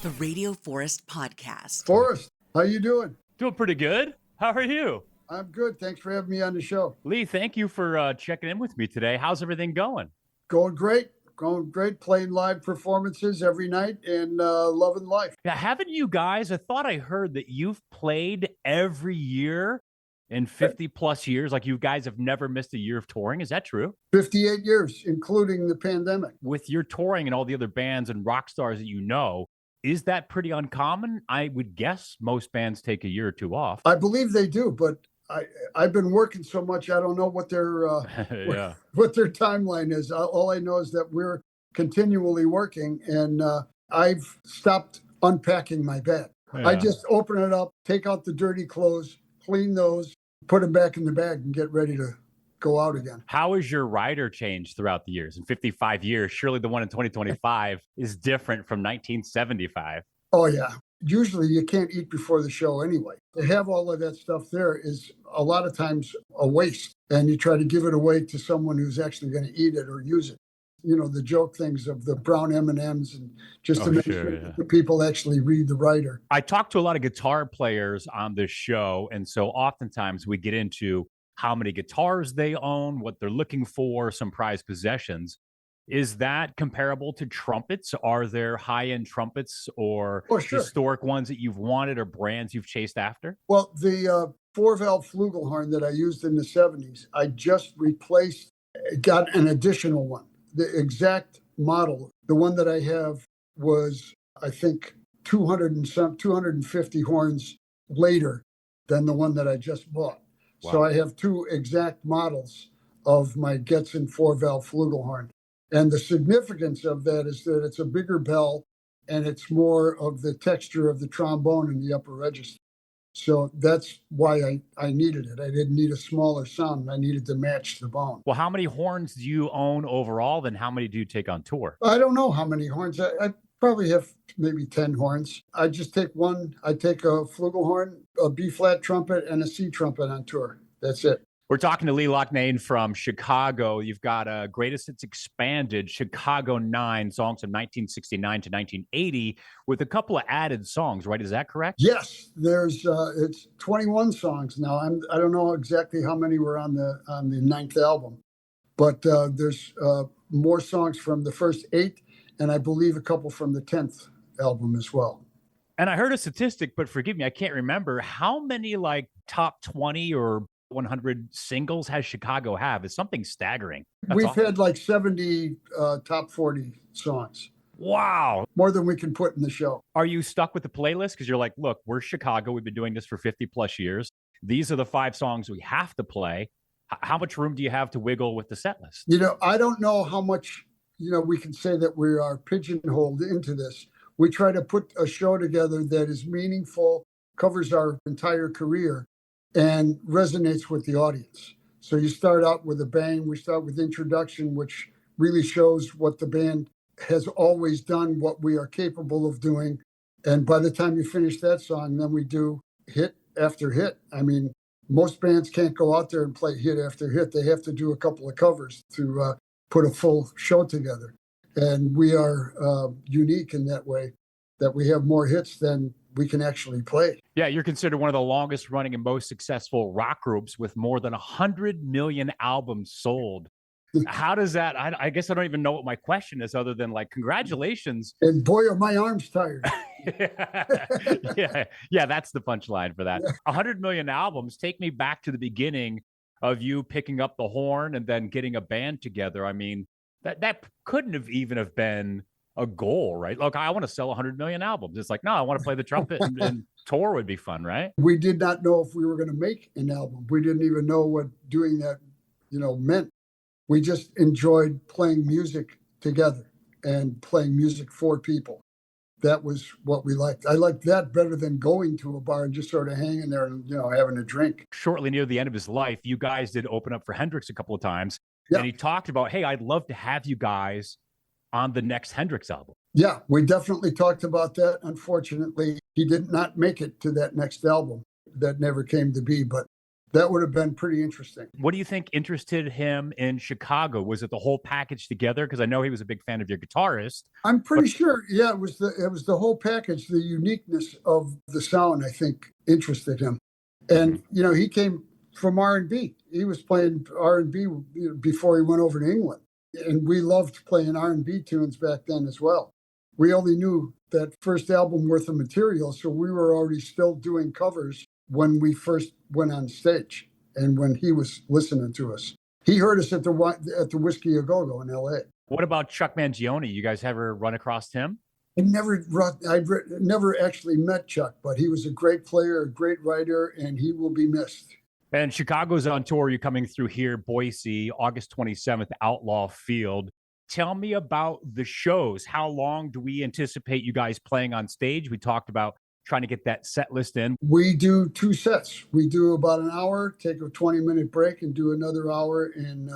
The Radio Forest Podcast. Forrest, how you doing? Doing pretty good. How are you? I'm good. Thanks for having me on the show. Lee, thank you for checking in with me today. How's everything going? Going great. Playing live performances every night and loving life. Yeah, haven't you guys? I thought I heard that you've played every year in 50 plus years. Like you guys have never missed a year of touring. Is that true? 58 years, including the pandemic. With your touring and all the other bands and rock stars that you know, is that pretty uncommon? I would guess most bands take a year or two off. I believe they do, but I've been working so much, I don't know what their what their timeline is. All I know is that we're continually working, and I've stopped unpacking my bag. Yeah. I just open it up, take out the dirty clothes, clean those, put them back in the bag, and get ready to go out again. How has your rider changed throughout the years? In 55 years, surely the one in 2025 is different from 1975. Oh, yeah. Usually you can't eat before the show anyway. To have all of that stuff there is a lot of times a waste, and you try to give it away to someone who's actually going to eat it or use it. You know, the joke things of the brown M&Ms and just to make sure that people actually read the writer. I talk to a lot of guitar players on this show, and so oftentimes we get into how many guitars they own, what they're looking for, some prized possessions. Is that comparable to trumpets? Are there high-end trumpets or historic ones that you've wanted or brands you've chased after? Well, the 4-valve flugelhorn that I used in the 70s, I just got an additional one. The exact model, the one that I have was, I think, 250 horns later than the one that I just bought. Wow. So I have two exact models of my Getzen 4-valve flugelhorn. And the significance of that is that it's a bigger bell and it's more of the texture of the trombone in the upper register. So that's why I needed it. I didn't need a smaller sound. I needed to match the bone. Well, how many horns do you own overall? Then how many do you take on tour? I don't know how many horns. I probably have maybe 10 horns. I just take one. I take a flugelhorn, a B-flat trumpet, and a C trumpet on tour. That's it. We're talking to Lee Loughnane from Chicago. You've got a Greatest Hits Expanded, Chicago 9 songs from 1969 to 1980 with a couple of added songs, right? Is that correct? Yes. There's it's 21 songs now. I don't know exactly how many were on the 9th album, but there's more songs from the first 8, and I believe a couple from the 10th album as well. And I heard a statistic, but forgive me, I can't remember how many like top 20 or 100 singles has Chicago have? It's something staggering. We've had like 70 top 40 songs. Wow. More than we can put in the show. Are you stuck with the playlist? Because you're like, look, we're Chicago. We've been doing this for 50 plus years. These are the 5 songs we have to play. How much room do you have to wiggle with the set list? You know, I don't know how much, we can say that we are pigeonholed into this. We try to put a show together that is meaningful, covers our entire career, and resonates with the audience. So you start out with a bang. We start with introduction, which really shows what the band has always done, what we are capable of doing. And by the time you finish that song, then we do hit after hit. I mean, most bands can't go out there and play hit after hit. They have to do a couple of covers to put a full show together. And we are unique in that way, that we have more hits than we can actually play. Yeah, you're considered one of the longest running and most successful rock groups with more than 100 million albums sold. How does that, I guess I don't even know what my question is other than like, congratulations. And boy, are my arms tired. yeah, that's the punchline for that. 100 million albums. Take me back to the beginning of you picking up the horn and then getting a band together. I mean, that couldn't have even have been a goal, right? Look, I want to sell 100 million albums. It's like, no, I want to play the trumpet and tour would be fun, right? We did not know if we were going to make an album. We didn't even know what doing that, meant. We just enjoyed playing music together and playing music for people. That was what we liked. I liked that better than going to a bar and just sort of hanging there and, having a drink. Shortly near the end of his life, you guys did open up for Hendrix a couple of times. Yeah. And he talked about, hey, I'd love to have you guys on the next Hendrix album. Yeah, we definitely talked about that. Unfortunately, he did not make it to that next album. That never came to be, but That would have been pretty interesting. What do you think interested him in Chicago? Was it the whole package together? Because I know he was a big fan of your guitarist. I'm pretty sure, yeah, it was the whole package. The uniqueness of the sound, I think, interested him. And he came from R&B. He was playing R&B before he went over to England, and we loved playing R&B tunes back then as well. We only knew that first album worth of material, so we were already still doing covers when we first went on stage and when he was listening to us. He heard us at the Whiskey A Go Go in L.A. What about Chuck Mangione? You guys ever run across him? I've never actually met Chuck, but he was a great player, a great writer, and he will be missed. And Chicago's on tour. You're coming through here, Boise, August 27th, Outlaw Field. Tell me about the shows. How long do we anticipate you guys playing on stage? We talked about trying to get that set list in. We do 2 sets. We do about an hour, take a 20-minute break, and do another hour. And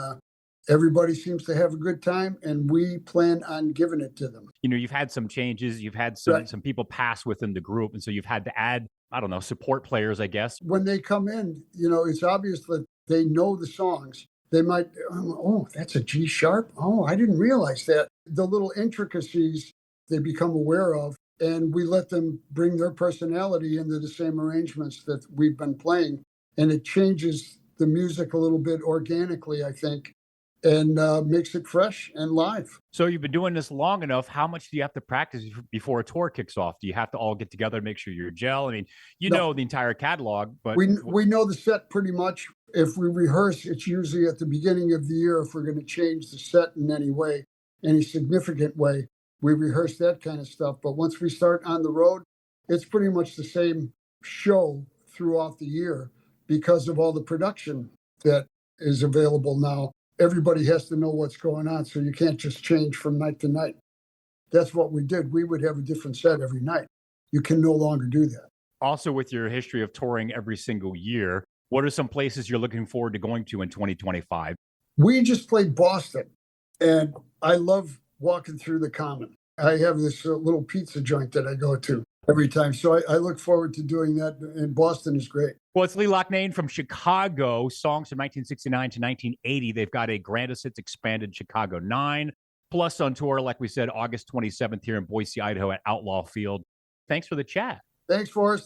everybody seems to have a good time, and we plan on giving it to them. You've had some changes. You've had some people pass within the group, and so you've had to add, I don't know, support players, I guess. When they come in, it's obvious that they know the songs. They might, oh, that's a G sharp. Oh, I didn't realize that. The little intricacies they become aware of, and we let them bring their personality into the same arrangements that we've been playing. And it changes the music a little bit organically, I think, and makes it fresh and live. So you've been doing this long enough. How much do you have to practice before a tour kicks off? Do you have to all get together and make sure you're gel? I mean, know the entire catalog, but we know the set pretty much. If we rehearse, it's usually at the beginning of the year. If we're going to change the set in any way, any significant way, we rehearse that kind of stuff. But once we start on the road, it's pretty much the same show throughout the year because of all the production that is available now. Everybody has to know what's going on, so you can't just change from night to night. That's what we did. We would have a different set every night. You can no longer do that. Also, with your history of touring every single year, what are some places you're looking forward to going to in 2025? We just played Boston, and I love walking through the Common. I have this little pizza joint that I go to every time. So I look forward to doing that, and Boston is great. Well, it's Loughnane from Chicago, songs from 1969 to 1980. They've got a Grandest Hits expanded Chicago 9, plus on tour, like we said, August 27th here in Boise, Idaho at Outlaw Field. Thanks for the chat. Thanks, Forrest.